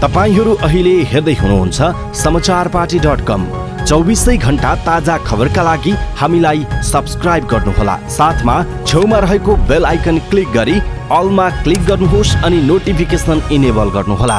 तपाईहरू अहिले हेर्दै हुनुहुन्छ समाचारपाटी.com। 24 घण्टा ताजा खबरका लागि हामीलाई सब्स्क्राइब गर्नुहोला। साथमा छेउमा रहेको बेल आइकन क्लिक गरी अलमा क्लिक गर्नुहोस् अनि नोटिफिकेसन इनेबल गर्नुहोला।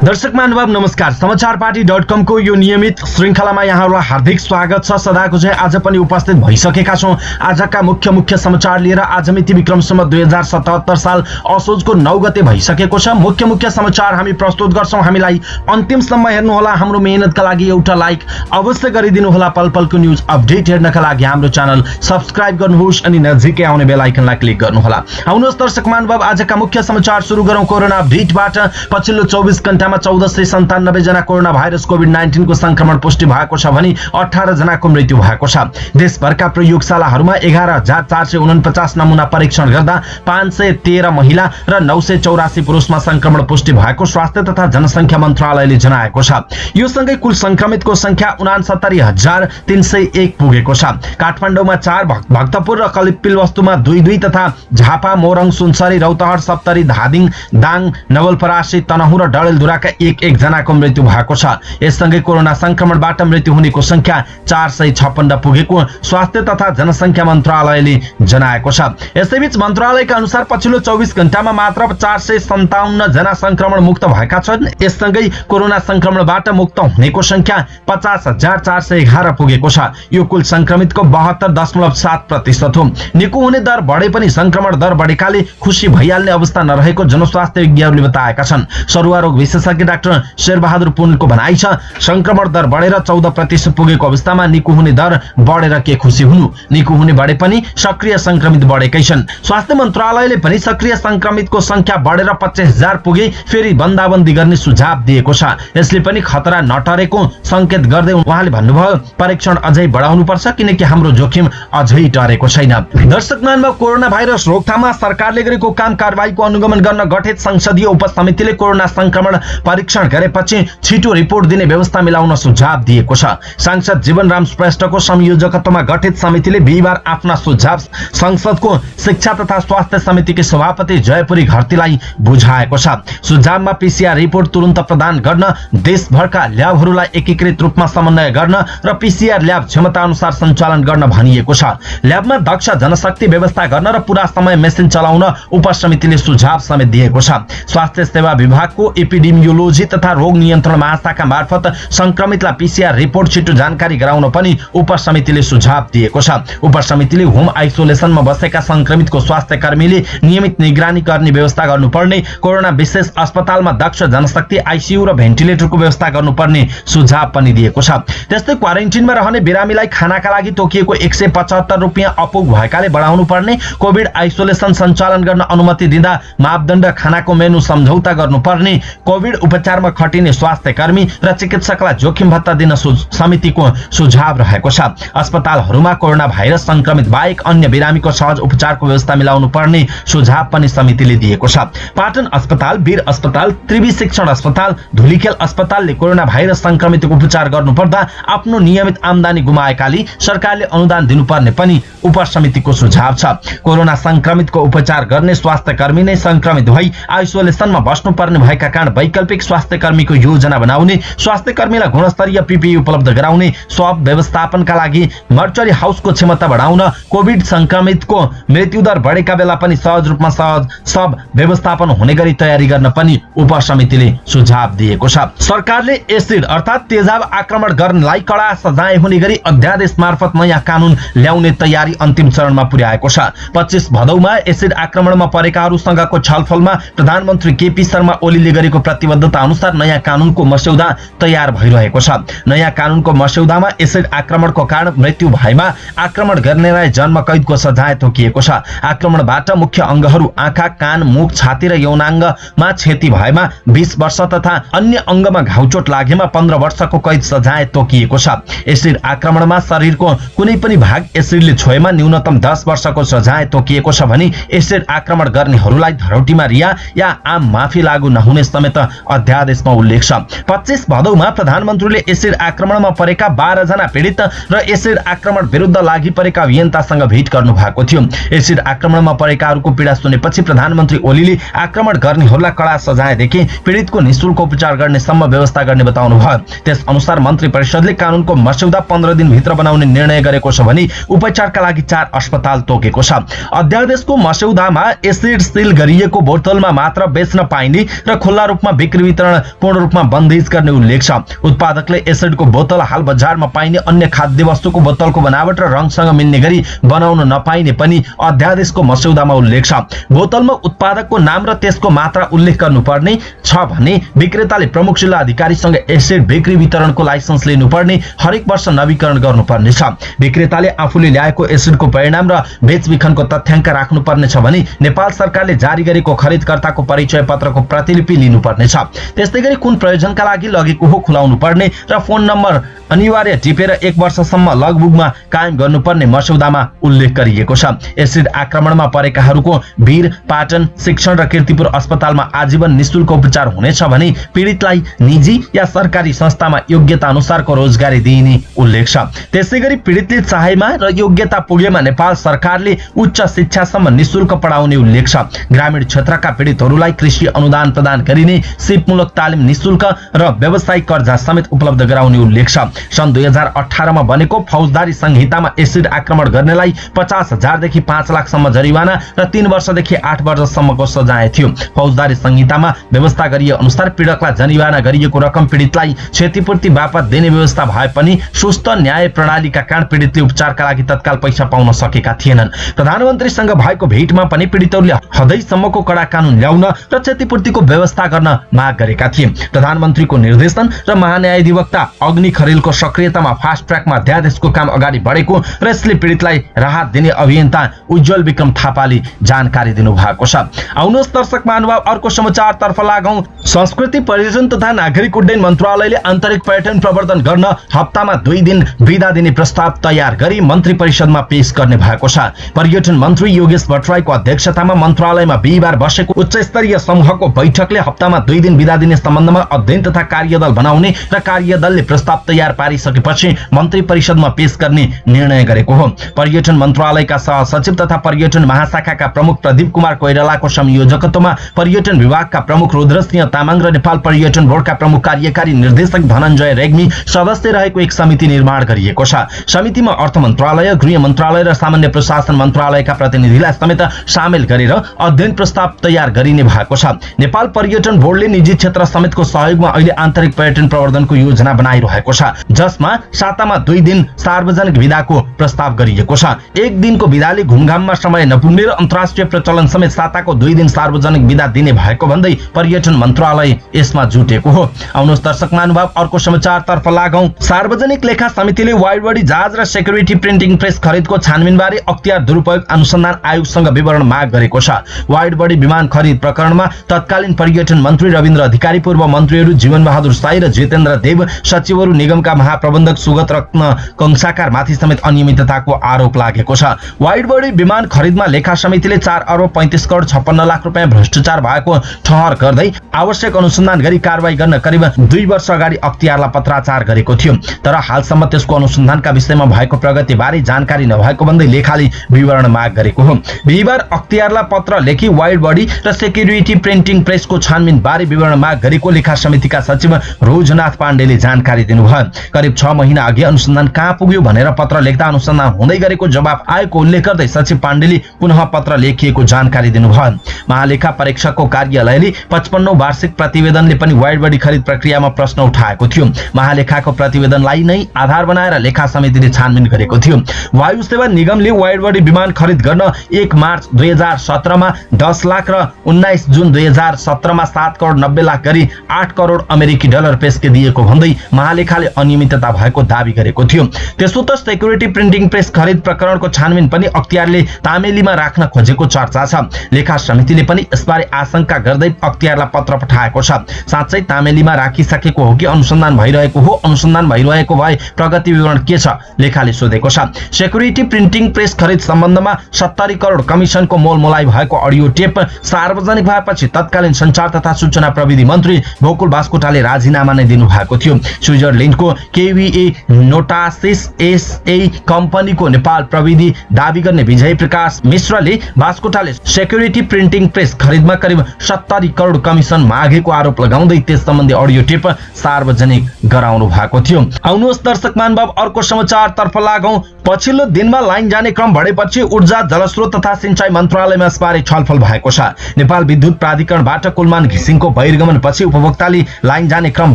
दर्शक महानुभाव नमस्कार। समाचारपाटी.com को यो नियमित श्रृंखलामा यहाँहरूलाई हार्दिक स्वागत छ। सदाको चाहिँ आज पनि उपस्थित भइसकेका छौं। आजका मुख्य समाचार लिएर आज मिति विक्रम सम्वत 2077 साल असोजको 9 गते भइसकेको छ। मुख्य समाचार हामी प्रस्तुत गर्छौं। हामीलाई अन्तिमसम्म हेर्नुहोला। हाम्रो मेहनतका लागि एउटा लाइक अवश्य गरिदिनु होला। पलपलको न्यूज अपडेट हेर्नका लागि हाम्रो च्यानल सब्स्क्राइब गर्नुहोस् अनि नजिकै आउने बेल आइकनलाई क्लिक गर्नुहोला। आउनुहोस् दर्शक महानुभाव आजका मुख्य समाचार सुरु गरौं कोरोना अपडेटबाट। पछिल्लो 24 घण्टामा 1497 जना कोरोना भाइरस कोभिड-19 को संक्रमण पुष्टि भएको छ भने 18 जनाको मृत्यु भएको छ। देशभरका प्रयोगशालाहरूमा 11449 नमुना परीक्षण गर्दा 513 महिला र 984 पुरुषमा संक्रमण पुष्टि भएको स्वास्थ्य तथा जनसंख्या मन्त्रालयले जनाएको छ। यो सँगै कुल संक्रमितको संख्या 69301 पुगेको छ। काठमाडौँमा 4, भक्तपुर र कलिपिलवस्तुमा 2 तथा झापा, मोरङ, सुनसरी, रौतहट, सप्तरी, धादिङ, दाङ, नवलपरासी, तनहुँ र डडेलधुरा 1 जनाको मृत्यु भएको छ। यससँगै कोरोना संक्रमणबाट मृत्यु हुनेको संख्या 456 पुगेको स्वास्थ्य तथा जनसंख्या मन्त्रालयले जनाएको छ। यसैबीच मन्त्रालयका अनुसार पछिल्लो 24 घण्टामा मात्र 457 जना संक्रमण मुक्त भएका छन्। यससँगै कोरोना संक्रमणबाट मुक्त हुनेको संख्या 50411 पुगेको छ। यो कुल संक्रमितको 72.7% हो। निको हुने दर बढे पनि संक्रमण दर बढेकाले खुशी भइहाल्ने अवस्था नरहेको जनस्वास्थ्य विज्ञहरूले बताएका छन्। सरुवा रोग विशेषज्ञ डाक्टर शेरबहादुर पुनको भनाइ छ। संक्रमण दर बढेर 14% पुगेको अवस्थामा निको हुने दर बढेर के खुसी हुनु। निको हुने बढे पनि सक्रिय संक्रमित बढेकै छन्। स्वास्थ्य मन्त्रालयले पनि सक्रिय संक्रमितको संख्या बढेर 25000 पुगे फेरि बन्दाबन्दी गर्ने सुझाव दिएको छ। यसले पनि खतरा नटरेको संकेत गर्दै उहाँले भन्नुभयो परीक्षण अझै बढाउनु पर्छ किनकि हाम्रो जोखिम अझै टरेको छैन। दर्शक महानुभाव कोरोना भाइरस रोकथाममा सरकारले गरेको काम कारबाहीको अनुगमन गर्न गठित संसदीय उपसमितिले कोरोना संक्रमण परीक्षण गरेपछि छिटो रिपोर्ट दिने व्यवस्था मिलाउन सुझाव दिएको छ। सांसद जीवनराम श्रेष्ठको संयोजकत्वमा गठित समितिले बिहीबार आफ्ना सुझाव संसदको शिक्षा तथा स्वास्थ्य समितिकी सभापति जयपुरी घरतीलाई बुझाएको छ। सुझावमा पीसीआर रिपोर्ट तुरन्त प्रदान गर्न, देशभरका ल्याबहरूलाई एकीकृत रूपमा समन्वय गर्न र पीसीआर ल्याब क्षमता अनुसार सञ्चालन गर्न भनिएको छ। ल्याबमा दक्ष जनशक्ति व्यवस्था गर्न र पूरा समय मेसिन चलाउन उपसमितिले सुझाव समेत दिएको छ। स्वास्थ्य सेवा विभागको एपिडेमियोलोजी तथा रोग नियन्त्रण महाशाखा मार्फत संक्रमितलाई पीसीआर रिपोर्ट छिटो जानकारी गराउन पनि उपसमितिले सुझाव दिएको छ। उपसमितिले होम आइसोलेसनमा बसेका संक्रमितको स्वास्थ्य कर्मीले नियमित निगरानी गर्ने व्यवस्था गर्नुपर्ने, कोरोना विशेष अस्पतालमा दक्ष जनशक्ति आईसीयू र भेन्टिलेटरको व्यवस्था गर्नुपर्ने सुझाव पनि दिएको छ। त्यस्तै क्वारेन्टिनमा रहने बिरामीलाई खानाका लागि तोकिएको 175 रुपियाँ अपुग भएकाले बढाउनु पर्ने, कोभिड आइसोलेसन सञ्चालन गर्न अनुमति दिँदा मापदण्ड खानाको मेनु सम्झौता गर्नुपर्ने, कोभिड उपचारमा खटिने स्वास्थ्य कर्मी र चिकित्सकलाई जोखिम भत्ता दिन समितिको सुझाव रहेको छ। अस्पतालहरूमा कोरोना भाइरस संक्रमित बाहेक अन्य बिरामीको सहज उपचारको व्यवस्था मिलाउनु पर्ने सुझाव पनि समितिले दिएको छ। पाटन अस्पताल, वीर अस्पताल, त्रिवी शिक्षण अस्पताल, धुलीखेल अस्पतालले कोरोना भाइरस संक्रमितको उपचार गर्नुपर्दा आफ्नो नियमित आमदानी गुमाएकाले सरकारले अनुदान दिनुपर्ने पनि उपसमितिको सुझाव छ। कोरोना संक्रमितको उपचार गर्ने स्वास्थ्य कर्मी नै संक्रमित भई आइसोलेसनमा बस्नुपर्ने भएका कारण वैकल्पिक स्वास्थ्य कर्मीको योजना बनाउने, स्वास्थ्य कर्मीलाई गुणस्तरीय पीपीई उपलब्ध गराउने, स्वाब व्यवस्थापनका लागि मर्चरी हाउसको क्षमता बढाउन, कोभिड संक्रमितको मृत्युदर बढेका बेला पनि सहज रूपमा सब व्यवस्थापन हुने गरी तयारी गर्न पनि उपसमितिले सुझाव दिएको छ। सरकारले एसिड अर्थात् तेजाब आक्रमण गर्नेलाई कडा सजाय हुने गरी अध्यादेश मार्फत नयाँ कानून ल्याउने तयारी अन्तिम चरणमा पुर्याएको छ। 25 भदौमा एसिड आक्रमणमा परेकाहरूसँगको छलफलमा प्रधानमन्त्री केपी शर्मा ओलीले गरेको प्रतिबद्धता अनुसार नयाँ कानूनको मस्यौदा तयार भइरहेको छ। नयाँ कानूनको मस्यौदामा एसिड आक्रमणको कारण मृत्यु भएमा आक्रमण गर्नेलाई जन्म कैदको सजाय तोकिएको छ। आक्रमणबाट मुख्य अङ्गहरू आँखा, कान, मुख, छाती र यौनाङ्गमा क्षति भएमा 20 वर्ष तथा अन्य अङ्गमा घाउचोट लागेमा 15 वर्षको कैद सजाय तोकिएको छ। एसिड आक्रमणमा शरीरको कुनै पनि भाग एसिडले छोएमा न्यूनतम 10 वर्षको सजाय तोकिएको छ भने एसिड आक्रमण गर्नेहरूलाई धरौटीमा रिहा या आम माफी लागू नहुने समेत अध्यादेशमा उल्लेख छ। 25 भदौमा प्रधानमन्त्रीले एसिड आक्रमणमा परेका 12 जना पीडित र एसिड आक्रमण विरुद्ध लागि परेका अभियन्तासँग भेट गर्नु भएको थियो। एसिड आक्रमणमा परेकाहरूको पीडा सुनेपछि प्रधानमन्त्री ओलीले आक्रमण गर्नेहरूलाई कडा सजायदेखि पीडितको निःशुल्क उपचार गर्नेसम्म व्यवस्था गर्ने बताउनु भयो। त्यस अनुसार मन्त्री परिषदले कानूनको मस्यौदा 15 दिनभित्र बनाउने निर्णय गरेको छ भने उपचारका लागि 4 अस्पताल तोकेको छ। अध्यादेशको मस्यौदामा एसिड सिल गरिएको बोतलमा मात्र बेच्न पाइने र खुल्ला रूपमा बिक्री वितरण पूर्ण रूपमा बन्देज गर्ने उल्लेख छ। उत्पादकले एसिडको बोतल हाल बजारमा पाइने अन्य खाद्य वस्तुको बोतलको बनावट र रङसँग मिल्ने गरी बनाउन नपाइने पनि अध्यादेशको मस्यौदामा उल्लेख छ। बोतलमा उत्पादकको नाम र त्यसको मात्रा उल्लेख गर्नुपर्ने छ भने विक्रेताले प्रमुख जिल्ला अधिकारीसँग एसिड बिक्री वितरणको लाइसेन्स लिनुपर्ने, हरेक वर्ष नवीकरण गर्नुपर्ने छ। विक्रेताले आफूले ल्याएको एसिडको परिणाम र बेचबिखनको तथ्याङ्क राख्नुपर्ने छ भने नेपाल सरकारले जारी गरेको खरिदकर्ताको परिचय पत्रको प्रतिलिपि लिनुपर्ने छ। त्यस्तै गरी कुन प्रयोजनका लागि लगेको हो खुलाउनु पर्ने र फोन नम्बर अनिवार्य टिपेर 1 वर्षसम्म लगबुकमा कायम गर्नुपर्ने मस्यौदामा उल्लेख गरिएको छ। एसिड आक्रमणमा परेकाहरूको वीर पाटन शिक्षण र कीर्तिपुर अस्पतालमा आजीवन निःशुल्क उपचार हुनेछ भने पीडितलाई निजी या सरकारी संस्थामा योग्यता अनुसारको रोजगारी दिइने उल्लेख छ। त्यसैगरी पीडितले चाहेमा र योग्यता पुगेमा नेपाल सरकारले उच्च शिक्षासम्म निःशुल्क पढाउने उल्लेख छ। ग्रामीण क्षेत्रका पीडितहरूलाई कृषि अनुदान प्रदान गरिने, सिपमूलक तालिम निःशुल्क र व्यावसायिक कर्जा समेत उपलब्ध गराउने उल्लेख छ। सन् 2018 मा बनेको फौजदारी संहितामा एसिड आक्रमण गर्नेलाई 50,000 देखि 5 लाखसम्म जरिवाना र 3 वर्षदेखि 8 वर्षसम्मको सजाय थियो। फौजदारी संहितामा व्यवस्था गरिए अनुसार पीडकलाई जरिवाना गरिएको रकम पीडितलाई क्षतिपूर्ति बापत दिने व्यवस्था भए पनि सुस्त न्याय प्रणालीका कारण पीडितले उपचारका लागि तत्काल पैसा पाउन सकेका थिएनन्। प्रधानमन्त्रीसँग भएको भेटमा पनि पीडितहरूले हदैसम्मको कडा कानून ल्याउन र क्षतिपूर्तिको व्यवस्था गर्न माग गरेका थिए। प्रधानमन्त्रीको निर्देशन र महान्यायाधिवक्ता अग्नि खरेलको सक्रियतामा फास्ट ट्र्याकमा अध्यादेशको काम अगाडि बढेको र यसले पीडितलाई राहत दिने अभियन्ता उज्जवल विक्रम थापाले जानकारी दिनुभएको छ। आउनुहोस् दर्शक महानुभाव अर्को समाचारतर्फ लागौं। संस्कृति पर्यटन तथा नागरिक उड्डयन मन्त्रालयले आन्तरिक पर्यटन प्रवर्धन गर्न हप्तामा 2 दिन बिदा दिने प्रस्ताव तयार गरी मन्त्री परिषदमा पेश गर्ने भएको छ। पर्यटन मन्त्री योगेश भट्टराईको अध्यक्षतामा मन्त्रालयमा बिहिबार बसेको उच्चस्तरीय समूहको बैठकले हप्तामा 2 दिन बिदा दिने सम्बन्धमा अध्ययन तथा कार्यदल बनाउने र कार्यदलले प्रस्ताव तयार पारिसकेपछि मन्त्री परिषदमा पेश गर्ने निर्णय गरेको हो। पर्यटन मन्त्रालयका सहसचिव तथा पर्यटन महाशाखाका प्रमुख प्रदीप कुमार कोइरालाको संयोजकत्वमा पर्यटन विभागका प्रमुख रुद्रसिंह तामाङ र नेपाल पर्यटन बोर्डका प्रमुख कार्यकारी निर्देशक धनञ्जय रेग्मी सदस्य रहेको एक समिति निर्माण गरिएको छ। समितिमा अर्थ मन्त्रालय, गृह मन्त्रालय र सामान्य प्रशासन मन्त्रालयका प्रतिनिधिलाई समेत सामेल गरेर अध्ययन प्रस्ताव तयार गरिने भएको छ। नेपाल पर्यटन बोर्डले निजी क्षेत्र समेतको सहयोगमा अहिले आन्तरिक पर्यटन प्रवर्धनको योजना बनाइरहेको छ, जसमा सातामा 2 दिन सार्वजनिक बिदाको प्रस्ताव गरिएको छ। 1 दिनको बिदाले घुमघाममा समय नपुग्ने र अन्तर्राष्ट्रिय प्रचलन समेत साताको 2 दिन सार्वजनिक बिदा दिने भएको भन्दै पर्यटन मन्त्रालय यसमा जुटेको हो। आउनुहोस् दर्शक महानुभाव अर्को समाचारतर्फ लागौं। सार्वजनिक लेखा समितिले वाइड बडी जहाज र सेक्युरिटी प्रिन्टिङ प्रेस खरिदको छानबिनबारे अख्तियार दुरुपयोग अनुसन्धान आयोगसँग विवरण माग गरेको छ। वाइड बडी विमान खरिद प्रकरणमा तत्कालीन पर्यटन मन्त्री रविन्द्र अधिकारी, पूर्व मन्त्रीहरू जीवन बहादुर साई र जितेन्द्र देव, सचिवहरू निगमका महाप्रबन्धक सुगत रत्न कंसाकार माथि समेत अनियमितताको आरोप लागेको छ। वाइड बडी विमान खरिदमा लेखा समितिले 4 अर्ब 35 करोड 56 लाख रुपैयाँ भ्रष्टाचार भएको ठहर गर्दै आवश्यक अनुसन्धान गरी कारबाही गर्न करिब 2 वर्ष अगाडि अख्तियारलाई पत्राचार गरेको थियो, तर हालसम्म त्यसको अनुसन्धानका विषयमा भएको प्रगति बारे जानकारी नभएको भन्दै लेखाले विवरण माग गरेको हो। बिहिबार अख्तियारलाई पत्र लेखी वाइड बडी र सेक्युरिटी प्रिन्टिङ प्रेसको छानबिन बारे विवरण माग गरेको लेखा समितिका सचिव रोजनाथ पाण्डेले जानकारी दिनुभयो। करिब 6 महिना अघि अनुसन्धान कहाँ पुग्यो भनेर पत्र लेख्दा अनुसन्धान हुँदै गरेको जवाफ आएको उल्लेख गर्दै सचिव पाण्डेले पुनः पत्र लेखिएको जानकारी दिनुभयो। महालेखा परीक्षकको कार्यालयले 55औं वार्षिक प्रतिवेदनले पनि वाइड बडी खरिद प्रक्रियामा प्रश्न उठाएको थियो। महालेखाको प्रतिवेदनलाई नै आधार बनाएर लेखा समितिले छानबिन गरेको थियो। वायु सेवा निगमले वाइड बडी विमान खरिद गर्न 1 मार्च 2017 मा 10 लाख र 19 जुन 2017 मा 7 करोड 90 लाख गरी 8 करोड अमेरिकी डलर पेस्के दिएको भन्दै महालेखाले अनियमितता भएको दावी गरेको थियो। त्यसो त सेक्युरिटी प्रिन्टिङ प्रेस खरिद प्रकरणको छानबिन पनि अख्तियारले तामेलीमा राख्न खोजेको चर्चा छ। लेखा समितिले पनि यसबारे आशंका गर्दै अख्तियारलाई पत्र पठाएको छ। साँच्चै तामेलीमा राखिसकेको हो कि अनुसन्धान भइरहेको हो? अनुसन्धान भइरहेको भए प्रगति विवरण के छ? लेखाले सोधेको छ। सेक्युरिटी प्रिन्टिङ प्रेस खरिद सम्बन्धमा 70 करोड कमिसनको मोलमोलाई भएको अडियो टेप सार्वजनिक भएपछि तत्कालीन सञ्चार तथा सूचना प्रविधि मन्त्री गोकुल बास्कोटाले राजीनामा नै दिनुभएको थियो। स्विजरल्यान्डको केवीए नोटासिस एसए कम्पनीको नेपाल प्रविधि दाबी गर्ने विजय प्रकाश मिश्रले बास्कोटाले सेक्युरिटी प्रिन्टिङ प्रेस खरिदमा करिब 70 करोड कमिसन मागेको आरोप लगाउँदै त्यस सम्बन्धी अडियो टेप सार्वजनिक गराउनु भएको थियो। आउनुहोस् दर्शक महानुभाव अर्को समाचारतर्फ लागौं। पछिल्लो दिनमा लाइन जाने क्रम बढेपछि ऊर्जा जलस्रोत तथा सिंचाई मन्त्रालयमा यसबारे छलफल भएको छ। नेपाल विद्युत प्राधिकरणबाट कुलमान घिसिङको बहिर्गमनपछि उपभोक्ताले लाइन जाने क्रम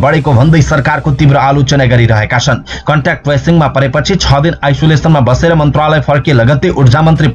बढेको भन्दै सरकारको तीव्र आलोचना गरिरहेका छन्। कन्ट्याक्ट ट्रेसिङमा परेपछि 6 दिन आइसोलेसनमा बसेर मन्त्रालय फर्के लगत्तै ऊर्जा मन्त्री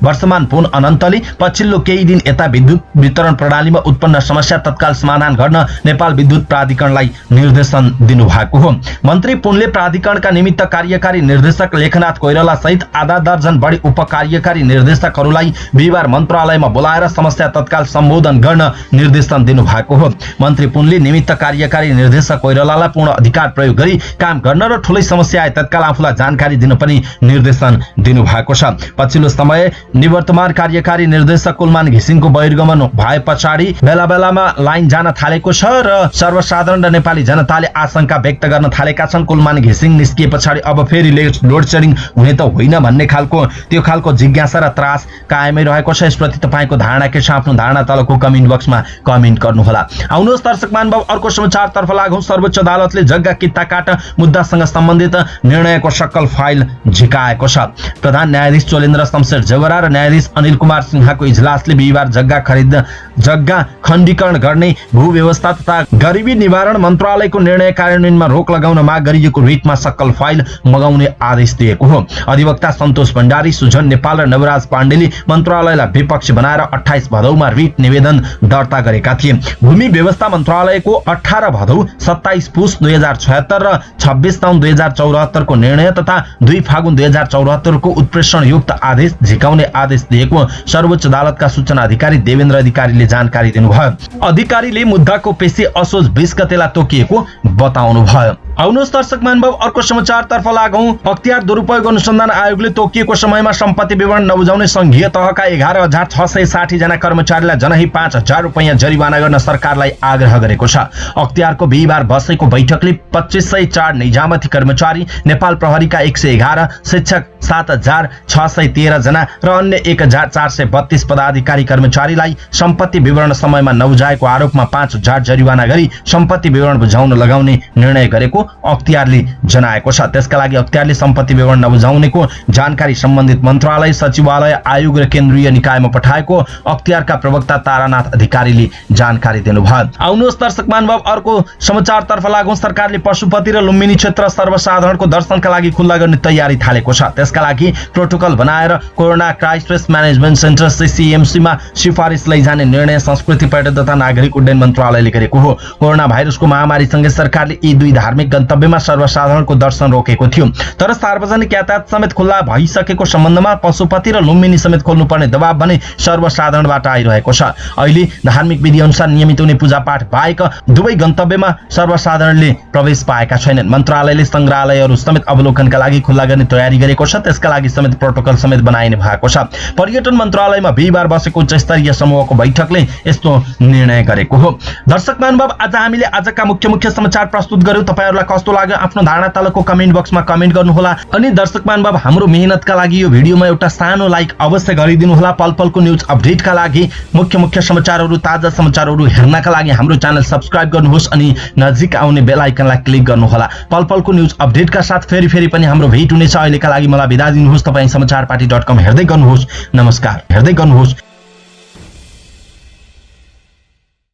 वर्षमान पुन अनन्तले पछिल्लो केही दिन यता विद्युत वितरण प्रणालीमा उत्पन्न समस्या तत्काल समाधान गर्न नेपाल विद्युत प्राधिकरणलाई निर्देशन दिनुभएको हो। मन्त्री पुनले प्राधिकरणका निमित्त कार्यकारी निर्देशक लेखनाथ कोइराला सहित आधा दर्जन बढी उपकार्यकारी निर्देशकहरूलाई बिहिबार मन्त्रालयमा बोलाएर समस्या तत्काल सम्बोधन गर्न निर्देशन दिनुभएको हो। मन्त्री पुनले निमित्त कार्यकारी निर्देशक कोइरालालाई पूर्ण अधिकार प्रयोग गरी काम गर्न र ठूलै समस्या आए तत्काल आफूलाई जानकारी दिन पनि निर्देशन दिनुभएको छ। पछिल्लो समय निवर्तमान कार्यकारी निर्देशक कुलमान घिसिङको बहिर्गमन भए पछाडि बेला बेलामा लाइन जान थालेको छ र सर्वसाधारण र नेपाली जनताले आशंका व्यक्त गर्न थालेका छन्। कुलमान घिसिङ निस्किए पछाडि अब फेरि लोड सेडिङ हुने त होइन भन्ने त्यो खालको जिज्ञासा र त्रास कायमै रहेको छ। यसप्रति तपाईको धारणा के छ? आफ्नो धारणा तलको कमेन्ट बक्समा कमेन्ट गर्नुहोला। आउनुहोस् दर्शक महानुभाव अर्को समाचारतर्फ लागौं। सर्वोच्च अदालतले जग्गा किता काट मुद्दासँग सम्बन्धित निर्णयको सक्कल फाइल झिकाएको छ। प्रधान न्यायाधीश चोलेन्द्र शमशेर जेवरा र न्यायाधीश अनिल कुमार सिन्हाको इजलासले बिहिबार जग्गा खण्डीकरण गर्ने भूव्यवस्था तथा गरिबी निवारण मन्त्रालयको निर्णय कार्यान्वयनमा रोक लगाउन माग गरिएको रिटमा सक्कल फाइल मगाउने आदेश दिएको हो। अधिवक्ता सन्तोष भण्डारी, सुजन नेपाल र नवराज पाण्डेले मन्त्रालयलाई विपक्षी बनाएर 28 भदौमा रिट निवेदन दर्ता गरेका थिए। भूमि व्यवस्था मन्त्रालयको 18 भदौ, 27 पुस 2076 र 26 साउन 2074 को निर्णय तथा 2 फागुन 2074 को उत्प्रेषणयुक्त आदेश झिकाउने आदेश दिएको सर्वोच्च अदालतका सूचना अधिकारी देवेन्द्र अधिकारीले जानकारी दिनुभयो। अधिकारीले मुद्दाको पेशी असोज 20 गतेला तोकिएको बताउनुभयो। आउनुहोस् दर्शक महानुभाव अर्को समाचारतर्फ लागौं। अख्तियार दुरुपयोग अनुसन्धान आयोगले तोकिएको समयमा सम्पत्ति विवरण नबुझाउने संघीय तहका 11,660 जना कर्मचारीलाई जनही 5,000 रुपैयाँ जरिवाना गर्न सरकारलाई आग्रह गरेको छ। अख्तियारको बिहिबार बसेको बैठकले 2504 निजामती कर्मचारी, नेपाल प्रहरीका 111, शिक्षक 7,613 जना र अन्य 1,432 पदाधिकारी कर्मचारीलाई सम्पत्ति विवरण समयमा नबुझाएको आरोपमा 5,000 जरिवाना गरी सम्पत्ति विवरण बुझाउन लगाउने निर्णय गरेको अख्तियारले जनाएको छ। त्यसका लागि अख्तियारले सम्पत्ति विवरण नबुझाउनेको जानकारी सम्बन्धित मन्त्रालय, सचिवालय, आयोग र केन्द्रीय निकायमा पठाएको अख्तियारका प्रवक्ता तारानाथ अधिकारीले जानकारी दिनुभयो। आउनुहोस् दर्शक महानुभाव अर्को समाचारतर्फ लागौं। सरकारले पशुपति र लुम्बिनी क्षेत्र सर्वसाधारणको दर्शनका लागि खुल्ला गर्ने तयारी थालेको छ। त्यसका लागि प्रोटोकल बनाएर कोरोना क्राइसिस म्यानेजमेन्ट सेन्टर सीसीएमसीमा सिफारिस लैजाने निर्णय संस्कृति, पर्यटन तथा नागरिक उड्डयन मन्त्रालयले गरेको हो। कोरोना भाइरसको महामारीसँगै सरकारले यी 2 धार्मिक गन्तव्यमा सर्वसाधारणको दर्शन रोकेको थियो। तर सार्वजनिक यातायात समेत खुल्ला भइसकेको सम्बन्धमा पशुपति र लुम्बिनी समेत खोल्नुपर्ने दबाव भने सर्वसाधारणबाट आइरहेको छ। अहिले धार्मिक विधि अनुसार नियमित हुने पूजापाठ बाहेक दुवै गन्तव्यमा सर्वसाधारणले प्रवेश पाएका छैनन्। मन्त्रालयले संग्रहालयहरू समेत अवलोकनका लागि खुल्ला गर्ने तयारी गरेको छ। त्यसका लागि समेत प्रोटोकल समेत बनाइने भएको छ। पर्यटन मन्त्रालयमा बिहिबार बसेको उच्चस्तरीय समूहको बैठकले यस्तो निर्णय गरेको हो। दर्शक महानुभाव आज हामीले आजका मुख्य समाचार प्रस्तुत गर्यौं। तपाईहरुलाई कस्तो लाग्यो आफ्नो धारणा तलको कमेन्ट बक्समा कमेन्ट गर्नुहोला। अनि दर्शक महानुभाव हाम्रो मेहनतका लागि यो भिडियोमा एउटा सानो लाइक अवश्य गरिदिनु होला। पलपलको न्यूज अपडेटका लागि मुख्य समाचारहरू, ताजा समाचारहरू हेर्नका लागि हाम्रो च्यानल सब्स्क्राइब गर्नुहोस् अनि नजिक आउने बेल आइकनलाई क्लिक गर्नुहोला। पलपलको न्यूज अपडेटका साथ फेरि पनि हाम्रो भेट हुनेछ। अहिलेका लागि मलाई बिदा दिनुहोस्। तपाई समाचारपाटी.com हेर्दै गर्नुहोस्। नमस्कार। हेर्दै गर्नुहोस्।